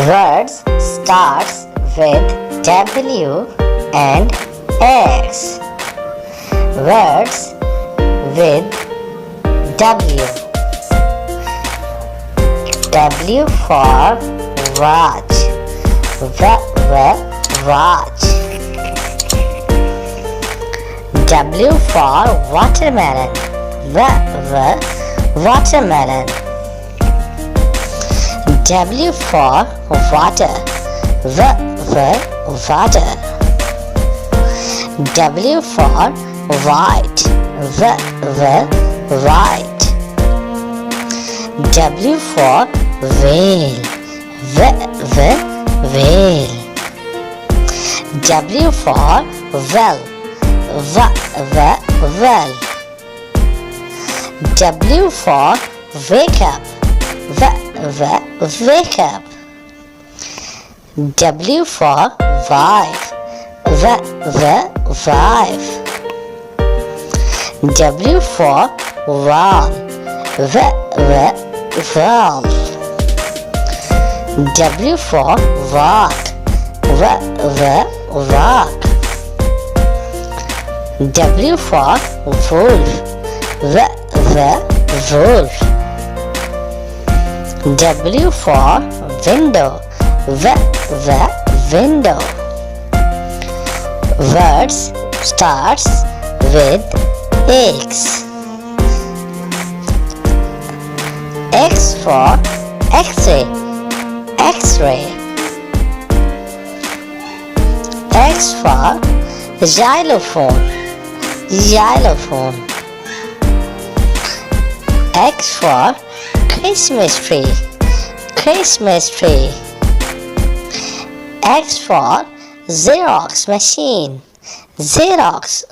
Words starts with W and X. Words with W. W for watch. Watch. W for watermelon. Watermelon. W for water. Water. W for white. White. W for whale. Whale. W for well. Well. W for wake up. Wake up. W for wife. Wife. W for wall. Wall. W for walk. Walk. W for wolf. Wolf. W for window. Window. Words starts with X. X for X-ray. X-ray. X for xylophone. Xylophone. X for Christmas tree. Christmas tree. X for Xerox machine. Xerox